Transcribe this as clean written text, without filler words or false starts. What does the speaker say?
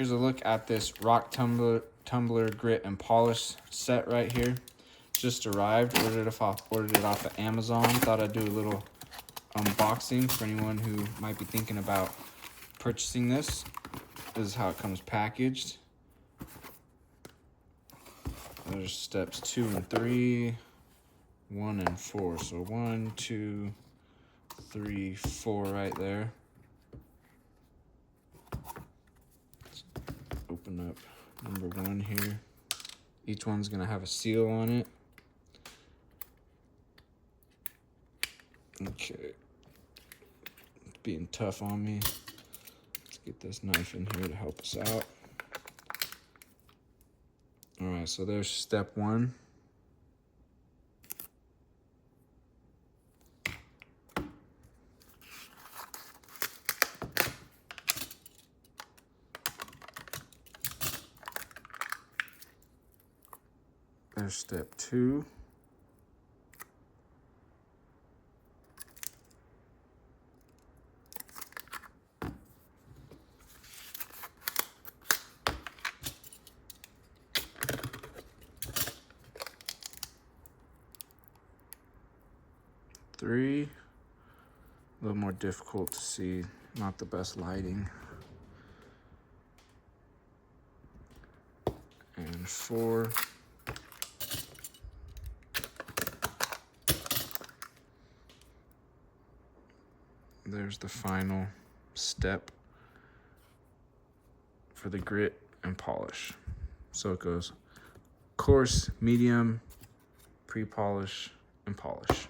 Here's a look at this rock tumbler grit and polish set right here. Just arrived, ordered it off of Amazon. Thought I'd do a little unboxing for anyone who might be thinking about purchasing this. This is how it comes packaged. There's steps 2 and 3, 1 and 4. So 1, 2, 3, 4 right there. Let's open up number 1 here. Each one's gonna have a seal on it. Okay, it's being tough on me. Let's get this knife in here to help us out. All right, so there's step 1. There's step 2. Three, a little more difficult to see, not the best lighting. And 4. There's the final step for the grit and polish. So it goes coarse, medium, pre-polish, and polish.